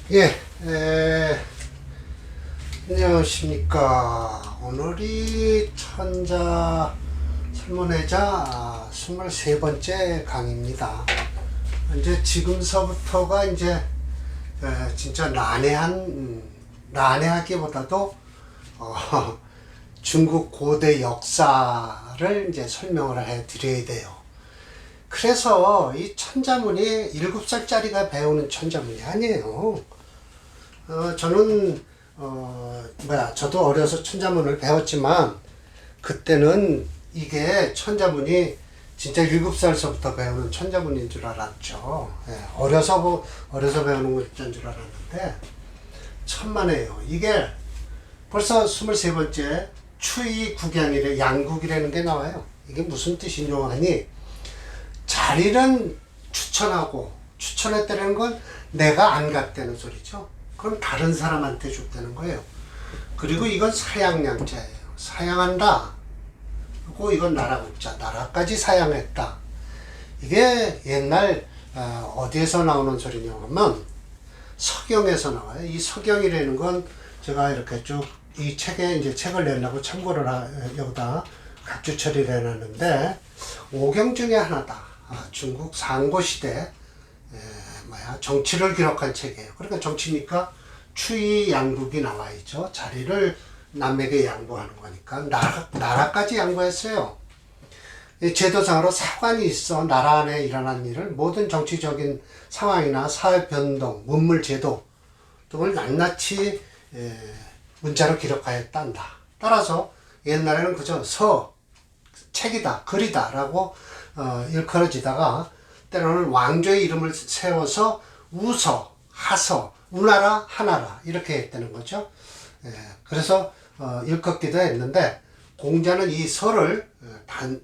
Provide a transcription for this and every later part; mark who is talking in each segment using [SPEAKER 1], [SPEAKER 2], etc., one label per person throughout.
[SPEAKER 1] 예, 안녕하십니까. 오늘이 천자 설문회자 23번째 강의입니다. 이제 지금서부터가 이제 진짜 난해하기보다도 중국 고대 역사를 이제 설명을 해 드려야 돼요. 그래서 이 천자문이 7살짜리가 배우는 천자문이 아니에요. 저는 저도 어려서 천자문을 배웠지만 그때는 이게 천자문이 진짜 7살서부터 배우는 천자문인 줄 알았죠. 예, 어려서 배우는 것인 줄 알았는데 천만에요. 이게 벌써 23번째 추이 국양이래 양국이라는 게 나와요. 이게 무슨 뜻이냐 하니 자리는 추천했다는 건 내가 안 갔다는 소리죠. 그럼 다른 사람한테 줬다는 거예요. 그리고 이건 사양양자예요. 사양한다. 그리고 이건 나라국자. 나라까지 사양했다. 이게 옛날 어디에서 나오는 소리냐 하면 서경에서 나와요. 이 서경이라는 건 제가 이렇게 쭉 이 책에 이제 책을 내려고 참고를 여기다 각주 처리를 해놨는데 오경 중에 하나다. 중국 상고시대 정치를 기록한 책이에요. 그러니까 정치니까 추이 양국이 나와 있죠. 자리를 남에게 양보하는 거니까 나라까지 양보했어요. 제도상으로 사관이 있어 나라 안에 일어난 일을 모든 정치적인 상황이나 사회 변동, 문물 제도 등을 낱낱이 문자로 기록하였단다. 따라서 옛날에는 그저 책이다, 글이다 라고 일컬어지다가 때로는 왕조의 이름을 세워서 우서, 하서, 우나라, 하나라 이렇게 했다는 거죠. 그래서 일컫기도 했는데 공자는 이 서를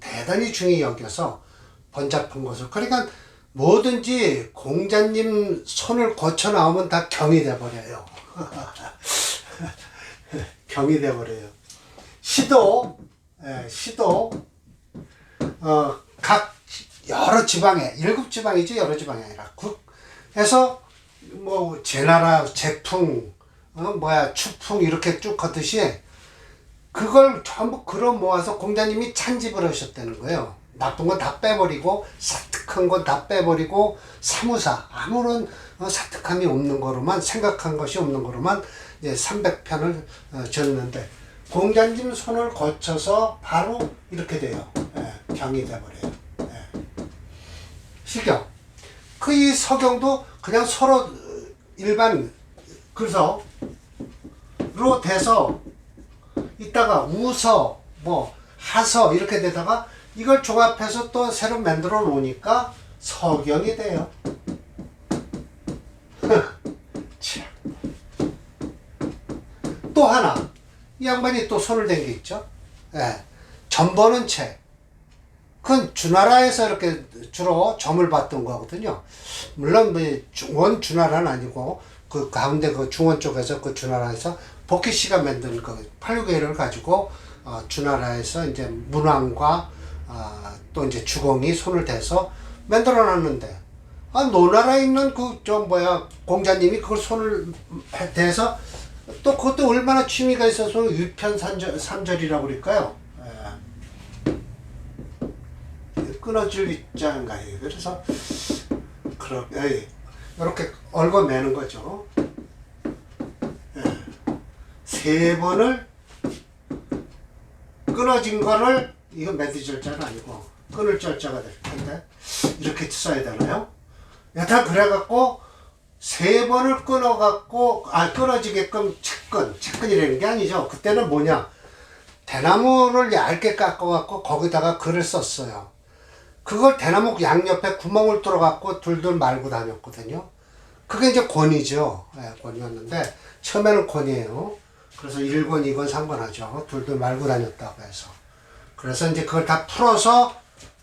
[SPEAKER 1] 대단히 중히 여겨서 번잡한 것을 그러니까 뭐든지 공자님 손을 거쳐 나오면 다 경이 돼버려요. 경이 돼버려요. 시도 각 여러 지방에 7지방이지 여러 지방이 아니라 국해서 뭐 제나라 제풍 추풍 이렇게 쭉 걷듯이 그걸 전부 걸어 모아서 공자님이 찬집을 하셨다는 거예요. 나쁜 건 다 빼버리고 사특한 건 다 빼버리고 사무사 아무런 사특함이 없는 거로만 생각한 것이 없는 거로만 이제 300편을 졌는데 공자님 손을 거쳐서 바로 이렇게 돼요. 경이 돼버려요. 시경. 이 서경도 그냥 서로 일반 글서로 돼서 이따가 우서 하서 이렇게 되다가 이걸 종합해서 또 새로 만들어 놓으니까 서경이 돼요. 또 하나 이 양반이 또 손을 댄 게 있죠. 점보는 책. 그건 주나라에서 이렇게 주로 점을 받던 거거든요. 물론 원 주나라는 아니고 그 가운데 그 중원 쪽에서 그 주나라에서 복희 씨가 만든 그 86개를 가지고 주나라에서 이제 문왕과 또 이제 주공이 손을 대서 만들어 놨는데 노나라에 있는 공자님이 그걸 손을 대서 또 그것도 얼마나 취미가 있어서 유편삼절이라고 그럴까요? 끊어질 입장인가 요 그래서 이렇게 얽어매는 거죠. 3번을 끊어진 거를 이거 매드 절자는 아니고 끊을 절자가 될 텐데 이렇게 써야 되나요? 여튼 그래갖고 3번을 끊어갖고 끊어지게끔 채끈이라는 게 아니죠. 그때는 뭐냐 대나무를 얇게 깎아갖고 거기다가 글을 썼어요. 그걸 대나무 양옆에 구멍을 뚫어갖고 둘둘 말고 다녔거든요. 그게 이제 권이죠. 권이었는데 처음에는 권이에요. 그래서 1권, 2권, 3권 하죠. 둘둘 말고 다녔다고 해서. 그래서 이제 그걸 다 풀어서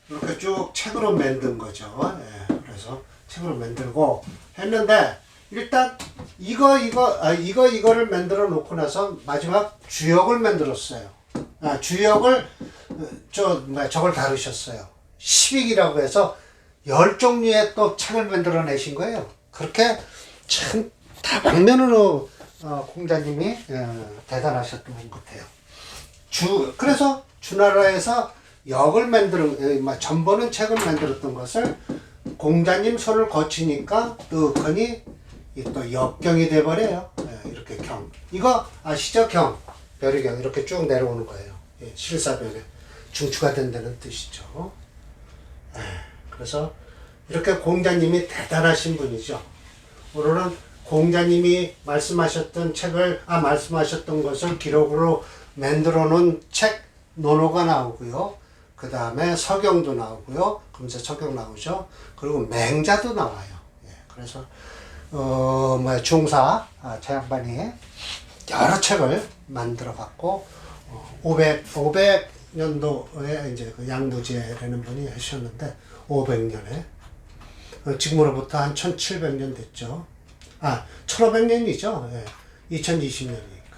[SPEAKER 1] 이렇게 쭉 책으로 만든 거죠. 그래서 책으로 만들고 했는데 일단 이거를 만들어 놓고 나서 마지막 주역을 만들었어요. 주역을 저걸 다루셨어요. 시빅이라고 해서 10종류의 또 책을 만들어내신 거예요. 그렇게 참 다방면으로 공자님이 대단하셨던 것 같아요. 그래서 주나라에서 역을 전보는 책을 만들었던 것을 공자님 손을 거치니까 떡하니 또 역경이 돼버려요. 이렇게 경. 이거 아시죠? 경. 별의 경. 이렇게 쭉 내려오는 거예요. 실사별에 중추가 된다는 뜻이죠. 그래서 이렇게 공자님이 대단하신 분이죠. 오늘은 공자님이 말씀하셨던 것을 기록으로 만들어 놓은 책 논어가 나오고요. 그 다음에 서경도 나오고요. 금세 서경 나오죠. 그리고 맹자도 나와요. 그래서 중사 제 양반이 여러 책을 만들어 갖고 500년도에 이제 그 양무제라는 분이 하셨는데 500년에 지금으로부터 한 1700년 됐죠. 1500년이죠. 2020년이니까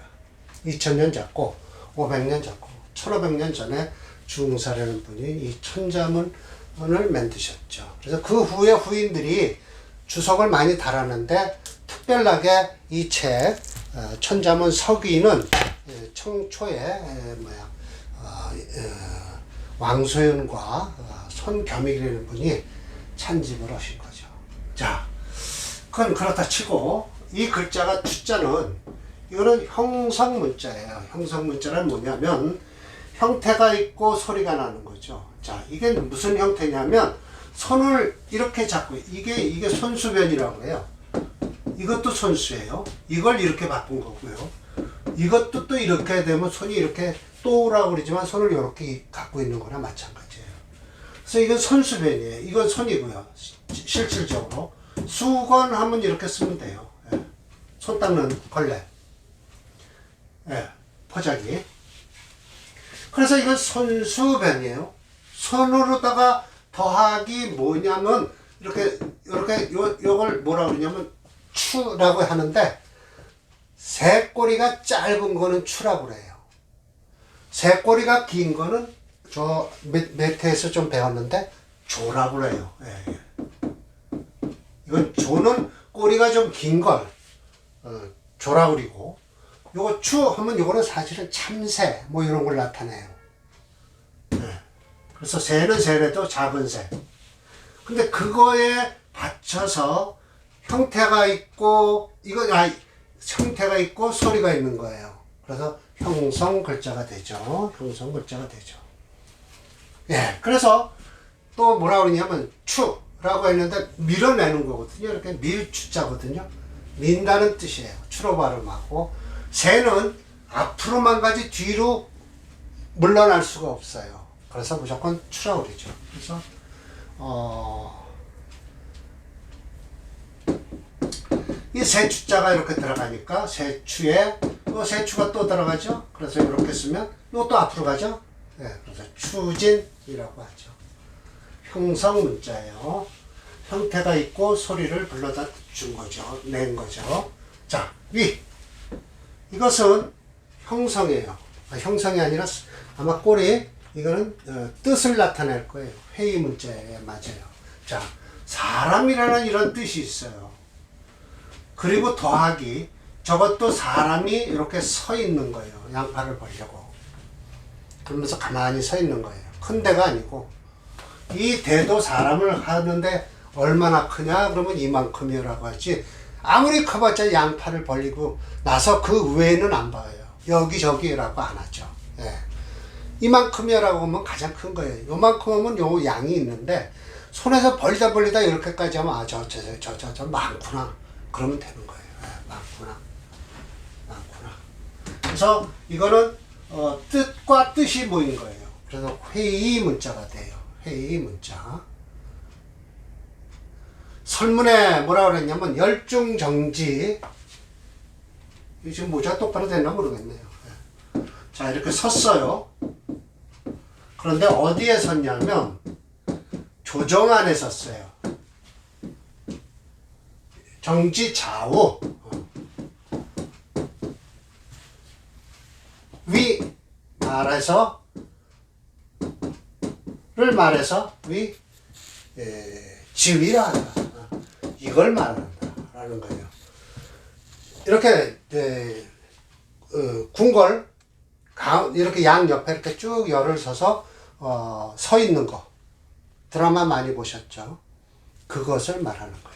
[SPEAKER 1] 2000년 잡고 500년 잡고 1500년 전에 중사라는 분이 이 천자문을 만드셨죠. 그래서 그 후에 후인들이 주석을 많이 달았는데 특별하게 이 책 천자문 서기는 청초에 왕소윤과 손겸익이라는 분이 찬집을 하신 거죠. 자, 그건 그렇다 치고 이 글자가 추자는 이거는 형성문자예요. 형성문자는 뭐냐면 형태가 있고 소리가 나는 거죠. 자, 이게 무슨 형태냐면 손을 이렇게 잡고 이게 손수변이라고 해요. 이것도 손수예요. 이걸 이렇게 바꾼 거고요. 이것도 또 이렇게 되면 손이 이렇게 또라고 그러지만 손을 이렇게 갖고 있는 거나 마찬가지예요. 그래서 이건 손수변이에요. 이건 손이고요. 실질적으로 수건 하면 이렇게 쓰면 돼요. 손 닦는 걸레. 포자기. 그래서 이건 손수변이에요. 손으로다가 더하기 뭐냐면 이렇게 요걸 뭐라 그러냐면 추라고 하는데 새 꼬리가 짧은 거는 추라고 그래요. 새 꼬리가 긴 거는 저 매트에서 좀 배웠는데 조라고 그래요. 이건 조는 꼬리가 좀 긴 걸 조라고 그리고 요거 추 하면 요거는 사실은 참새 뭐 이런 걸 나타내요. 그래서 새는 새래도 작은 새. 근데 그거에 받쳐서 형태가 있고 형태가 있고 소리가 있는 거예요. 그래서 형성 글자가 되죠. 형성 글자가 되죠. 그래서 또 뭐라 그러냐면 추라고 했는데 밀어내는 거거든요. 이렇게 밀추자거든요. 민다는 뜻이에요. 추로 발음하고 새는 앞으로만 가지 뒤로 물러날 수가 없어요. 그래서 무조건 추라고 그러죠. 그래서 이 세추자가 이렇게 들어가니까 세추에 또 세추가 또 들어가죠. 그래서 이렇게 쓰면 이것도 앞으로 가죠. 그래서 추진이라고 하죠. 형성 문자예요. 형태가 있고 소리를 불러다 준 거죠. 낸 거죠. 자, 위. 이것은 형성이에요. 형성이 아니라 아마 꼬리 이거는 뜻을 나타낼 거예요. 회의 문자에 맞아요. 자, 사람이라는 이런 뜻이 있어요. 그리고 더하기 저것도 사람이 이렇게 서 있는 거예요. 양팔을 벌려고. 그러면서 가만히 서 있는 거예요. 큰 데가 아니고 이 대도 사람을 하는데 얼마나 크냐 그러면 이만큼이라고 하지 아무리 커봤자 양팔을 벌리고 나서 그 외에는 안 봐요. 여기저기라고 안 하죠. 이만큼이라고 하면 가장 큰 거예요. 요만큼 하면 요 양이 있는데 손에서 벌리다 이렇게까지 하면 저 많구나 그러면 되는 거예요. 많구나. 그래서 이거는 뜻과 뜻이 모인 거예요. 그래서 회의 문자가 돼요. 회의 문자. 설문에 뭐라 그랬냐면 열중정지. 지금 모자가 똑바로 됐나 모르겠네요. 자, 이렇게 섰어요. 그런데 어디에 섰냐면 조정 안에 섰어요. 정지 좌우. 위 말해서 위 지위라 한다. 이걸 말한다라는 거예요. 이렇게 궁궐 이렇게 양 옆에 이렇게 쭉 열을 서서 서 있는 거 드라마 많이 보셨죠? 그것을 말하는 거예요.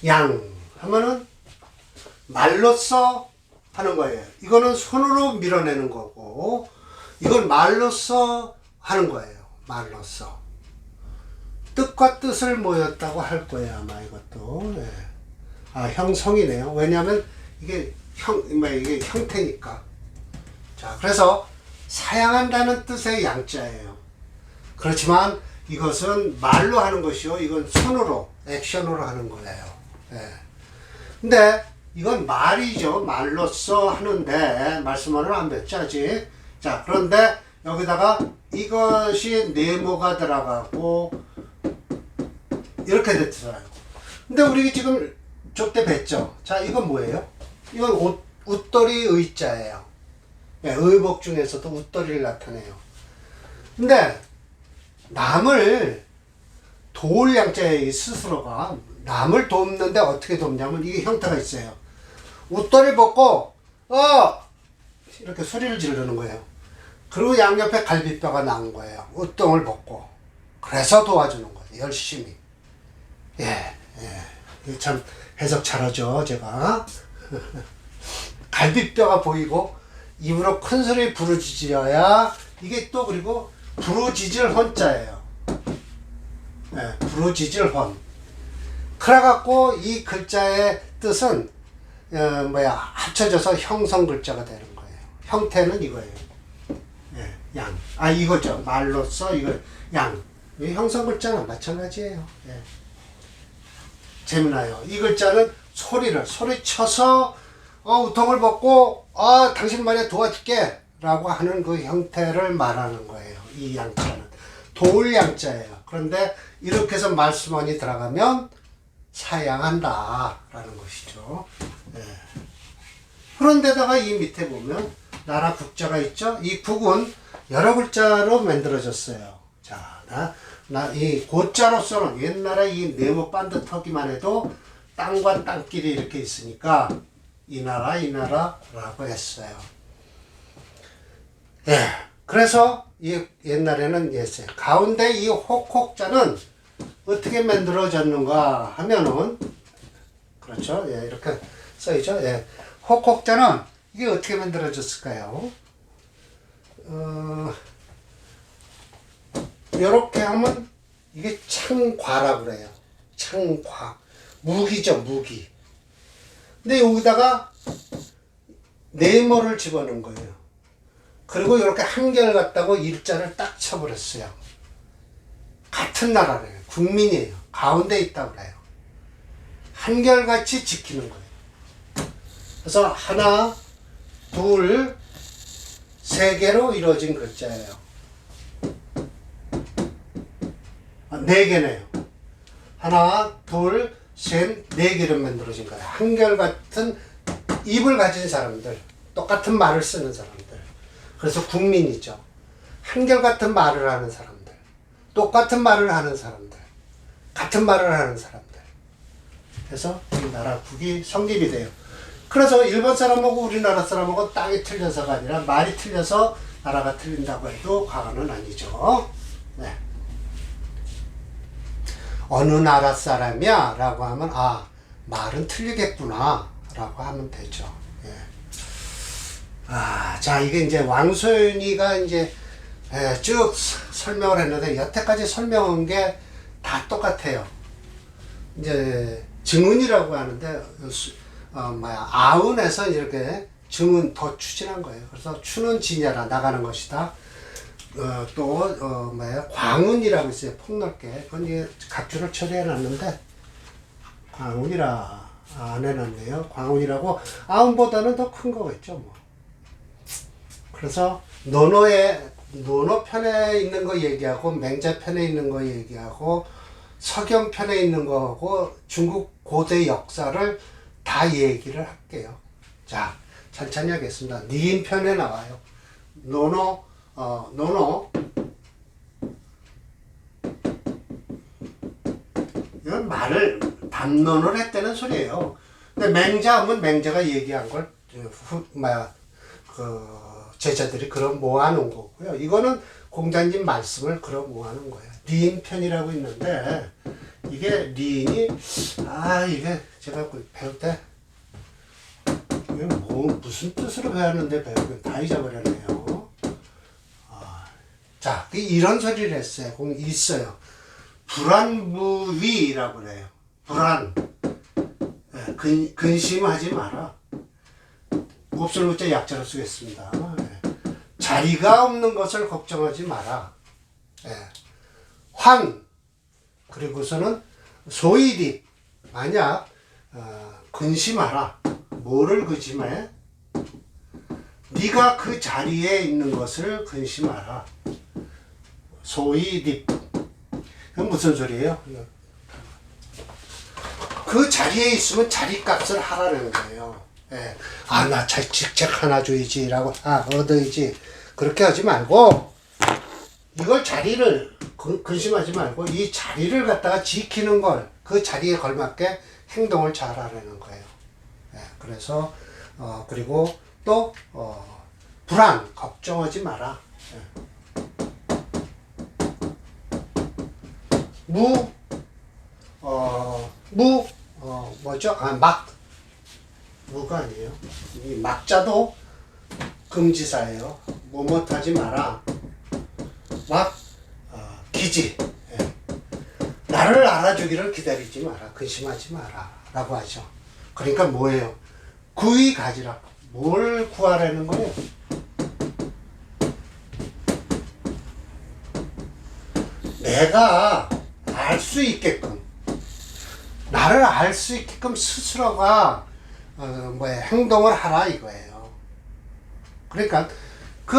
[SPEAKER 1] 양 하면은 말로써 하는 거예요. 이거는 손으로 밀어내는 거고 이건 말로써 하는 거예요. 말로써 뜻과 뜻을 모였다고 할 거예요. 아마 이것도 형성이네요. 왜냐하면 이게 이게 형태니까. 자, 그래서 사양한다는 뜻의 양자예요. 그렇지만 이것은 말로 하는 것이요. 이건 손으로, 액션으로 하는 거예요. 근데 이건 말이죠. 말로써 하는데 말씀만으로 안 뱉죠, 아직. 자, 그런데 여기다가 이것이 네모가 들어가고 이렇게 됐어요. 근데 우리 지금 좁대 뱉죠. 자, 이건 뭐예요? 이건 웃돌이 의자예요. 의복 중에서도 웃돌이를 나타내요. 근데 남을 도울 양자의 스스로가 남을 돕는데 어떻게 돕냐면 이게 형태가 있어요. 웃돌이 벗고 이렇게 소리를 지르는 거예요. 그리고 양옆에 갈비뼈가 나온 거예요. 웃동을 벗고. 그래서 도와주는 거예요. 열심히. 참 해석 잘하죠, 제가. 갈비뼈가 보이고 입으로 큰 소리 부르짖어야 이게 또 그리고 부르짖을 혼자예요. 부르짖을 혼. 그래갖고 이 글자의 뜻은 합쳐져서 형성 글자가 되는 거예요. 형태는 이거예요. 양. 이거죠. 말로써 이거 양. 이 형성 글자는 마찬가지예요. 재미나요. 이 글자는 소리쳐서 우통을 벗고 당신 말에 도와줄게 라고 하는 그 형태를 말하는 거예요. 이 양자는 도울 양자예요. 그런데 이렇게 해서 말씀원이 들어가면 사양한다 라는 것이죠. 그런데다가 이 밑에 보면 나라 국자가 있죠. 이 국은 여러 글자로 만들어졌어요. 자, 이 고자로서는 옛날에 이 네모 반듯하기만 해도 땅과 땅끼리 이렇게 있으니까 이 나라라고 했어요. 그래서 이 옛날에는 가운데 이 혹자는 어떻게 만들어졌는가 하면은 그렇죠. 이렇게 써있죠. 혹자는 이게 어떻게 만들어졌을까요? 이렇게 하면 이게 창과라고 그래요. 창과. 무기죠, 무기. 근데 여기다가 네모를 집어넣은 거예요. 그리고 이렇게 한결 같다고 일자를 딱 쳐버렸어요. 같은 나라래요. 국민이에요. 가운데 있다고 그래요. 한결같이 지키는 거예요. 그래서 하나, 둘, 세 개로 이루어진 글자예요. 네 개네요. 하나, 둘, 셋, 네 개로 만들어진 거예요. 한결같은 입을 가진 사람들, 똑같은 말을 쓰는 사람들. 그래서 국민이죠. 한결같은 말을 하는 사람들, 똑같은 말을 하는 사람들, 같은 말을 하는 사람들. 그래서 이 나라국이 성립이 돼요. 그래서 일본 사람하고 우리나라 사람하고 땅이 틀려서가 아니라 말이 틀려서 나라가 틀린다고 해도 과언은 아니죠. 어느 나라 사람이야? 라고 하면 말은 틀리겠구나 라고 하면 되죠. 자, 이게 이제 왕소윤이가 이제 쭉 설명을 했는데 여태까지 설명한 게 다 똑같아요. 이제 증언이라고 하는데 아운에서 이렇게 증언 더 추진한 거예요. 그래서 추는 지냐라 나가는 것이다. 광운이라고 있어요. 폭넓게. 그건 이제 각주를 처리해 놨는데 광운이라 안 해놨네요. 광운이라고 아운보다는 더 큰 거겠죠, 뭐. 그래서 노노 편에 있는 거 얘기하고 맹자 편에 있는 거 얘기하고 서경 편에 있는 거하고 중국 고대 역사를 다 얘기를 할게요. 자, 천천히 하겠습니다. 니인 편에 나와요. 노노 그런 말을 담론을 했다는 소리예요. 근데 맹자하면 맹자가 얘기한 걸 제자들이 그런 모아놓은 거고요. 이거는 공자님 말씀을 그런 모아놓은 거예요. 리인편이라고 있는데 이게 리인이 이게 제가 배울 때 이게 무슨 뜻으로 배웠는데 배우긴 다 잊어버렸네요. 자, 이런 소리를 했어요. 있어요. 불안무위라고 그래요. 불안. 근심하지 마라. 몹쓸 무자 약자로 쓰겠습니다. 자리가 없는 것을 걱정하지 마라. 환. 그리고서는 소이립. 만약 근심하라. 뭐를 근심해? 네가 그 자리에 있는 것을 근심하라. 소이립. 그건 무슨 소리예요? 그 자리에 있으면 자리값을 하라는 거예요. 나 직책 하나 줘야지라고 얻어야지. 그렇게 하지 말고 이걸 자리를 근심하지 말고 이 자리를 갖다가 지키는 걸 그 자리에 걸맞게 행동을 잘하라는 거예요. 그래서 그리고 또 불안 걱정하지 마라. 무가 아니에요. 이 막자도 금지사예요. 못하지 마라. 기지. 나를 알아주기를 기다리지 마라. 근심하지 마라. 라고 하죠. 그러니까 뭐예요? 구의 가지라. 뭘 구하라는 거예요? 내가 알 수 있게끔, 나를 알 수 있게끔 스스로가 행동을 하라 이거예요. 그러니까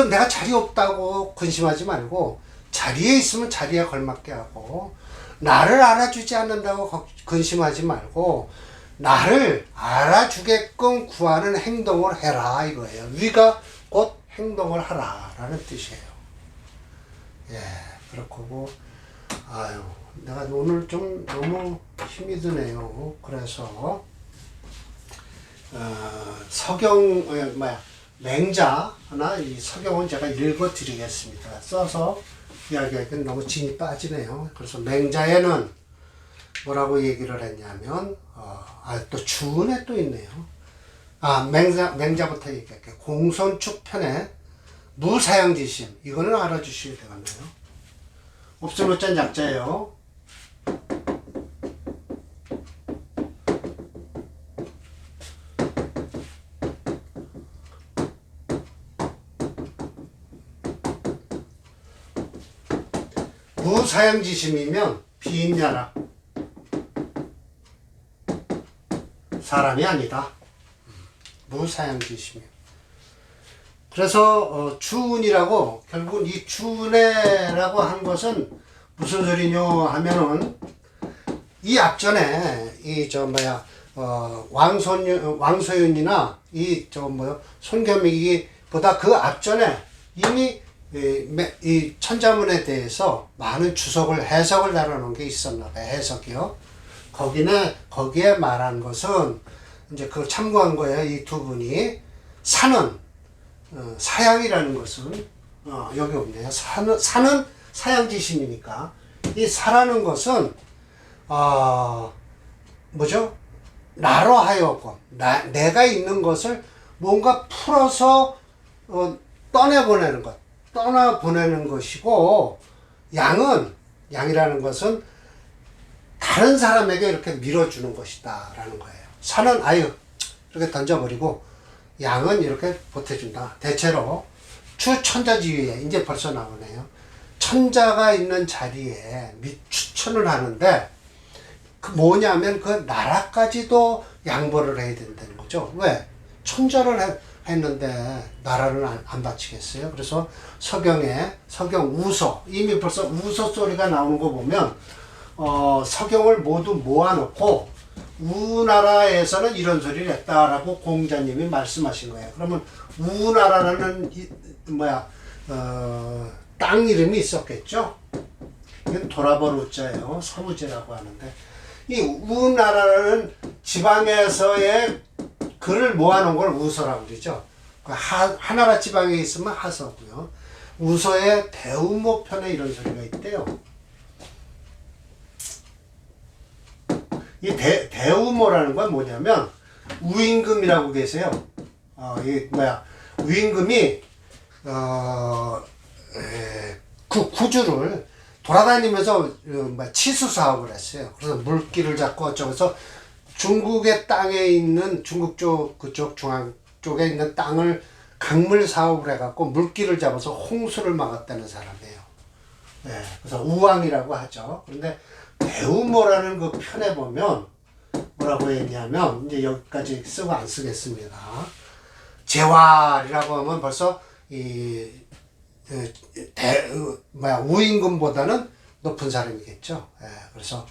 [SPEAKER 1] 내가 자리 없다고 근심하지 말고 자리에 있으면 자리에 걸맞게 하고, 나를 알아주지 않는다고 근심하지 말고 나를 알아주게끔 구하는 행동을 해라 이거예요. 위가 곧 행동을 하라 라는 뜻이에요. 그렇고 내가 오늘 좀 너무 힘이 드네요. 그래서 맹자나 이 서경은 제가 읽어 드리겠습니다. 써서 이야기하기는 너무 진이 빠지네요. 그래서 맹자에는 뭐라고 얘기를 했냐면 또 주운에 또 있네요. 맹자부터 얘기할게요. 공손축 편에 무사양지심, 이거는 알아주셔야 되겠네요. 옵스노짠 약자예요. 무사양지심이면 비인야라. 사람이 아니다. 무사양지심이요. 그래서 주운이라고, 결국은 이 주운이라고 한 것은 무슨 소리냐 하면은 이 앞전에 왕소윤이나 손겸이기보다 그 앞전에 이미 이 천자문에 대해서 많은 해석을 달아놓은 게 있었나 봐요. 해석이요. 거기에 말한 것은 이제 그걸 참고한 거예요. 이 두 분이. 사양이라는 것은 여기 없네요. 사는 사양지심이니까 이 사라는 것은 나로 하여금 내가 있는 것을 뭔가 풀어서 떠나보내는 것이고, 양이라는 것은 다른 사람에게 이렇게 밀어주는 것이다 라는 거예요. 사는 이렇게 던져버리고, 양은 이렇게 보태준다. 대체로 추천자지위에 이제 벌써 나오네요. 천자가 있는 자리에 추천을 하는데, 뭐냐면 그 나라까지도 양보를 해야 된다는 거죠. 왜? 천자를 했는데 나라는 안 바치겠어요? 그래서 서경 우서, 이미 벌써 우서 소리가 나오는 거 보면 서경을 모두 모아놓고 우나라에서는 이런 소리를 했다라고 공자님이 말씀하신 거예요. 그러면 우나라라는 땅 이름이 있었겠죠? 이건 돌아볼 우자예요. 서무제라고 하는데, 이 우나라라는 지방에서의 글을 모아놓은 걸 우서라고 그러죠. 하나라 지방에 있으면 하서고요. 우서의 대우모 편에 이런 소리가 있대요. 이 대우모라는 건 뭐냐면 우임금이라고 계세요. 우임금이 그 구주를 돌아다니면서 치수 사업을 했어요. 그래서 물기를 잡고 어쩌고서 중국의 땅에 있는 중국 쪽 그쪽 중앙 쪽에 있는 땅을 강물 사업을 해갖고 물기를 잡아서 홍수를 막았다는 사람이에요. 네, 그래서 우왕이라고 하죠. 그런데 대우모라는 그 편에 보면 뭐라고 했냐면 이제 여기까지 쓰고 안 쓰겠습니다. 제왈이라고 하면 벌써 우임금보다는 높은 사람이겠죠. 예, 그래서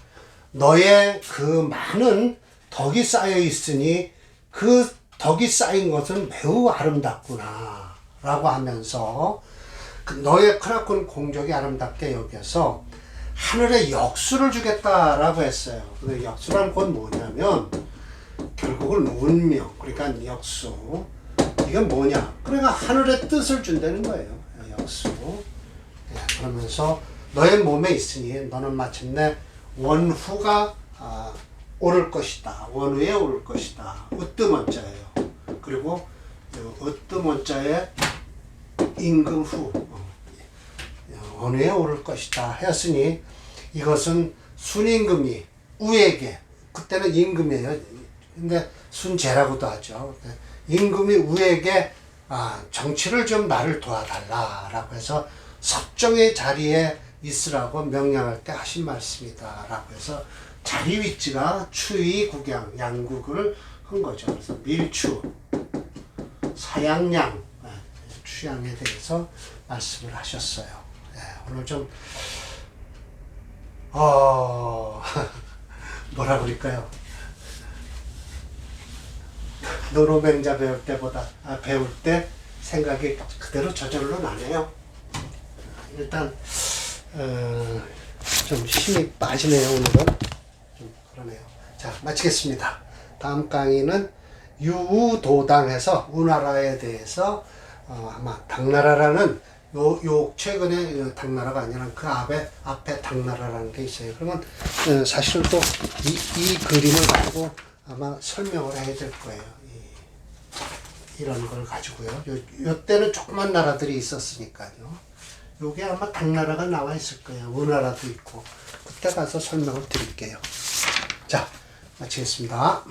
[SPEAKER 1] 너의 그 많은 덕이 쌓여 있으니 그 덕이 쌓인 것은 매우 아름답구나 라고 하면서 너의 크나큰 공적이 아름답게 여겨서 하늘에 역수를 주겠다라고 했어요. 근데 역수란 건 뭐냐면 결국은 운명, 그러니까 역수. 이건 뭐냐? 그러니까 하늘의 뜻을 준다는 거예요. 역수. 예, 그러면서 너의 몸에 있으니 너는 마침내 원후가 오를 것이다. 원후에 오를 것이다. 으뜸원자예요. 그리고 으뜸원자에 임금후 원후에 오를 것이다 했으니 이것은 순임금이 우에게, 그때는 임금이에요. 근데 순제라고도 하죠. 임금이 우에게 정치를 좀 나를 도와달라라고 해서 섭정의 자리에 있으라고 명령할 때 하신 말씀이다 라고 해서 자리 위치가 추위 국양 양국을 한 거죠. 그래서 밀추 사양양 추양에 대해서 말씀을 하셨어요. 오늘 좀 뭐라 그럴까요? 노노맹자 배울 때 생각이 그대로 저절로 나네요. 일단 좀 힘이 빠지네요. 오늘은 좀 그러네요. 자, 마치겠습니다. 다음 강의는 유우도당해서 우나라에 대해서 아마 당나라라는 요 최근에 당나라가 아니라 그 앞에 당나라라는 게 있어요. 그러면 사실은 또 이 그림을 가지고 아마 설명을 해야 될 거예요. 이런 걸 가지고요. 요 때는 조그만 나라들이 있었으니까요. 요게 아마 당나라가 나와 있을 거예요. 우나라도 있고. 그때 가서 설명을 드릴게요. 자, 마치겠습니다.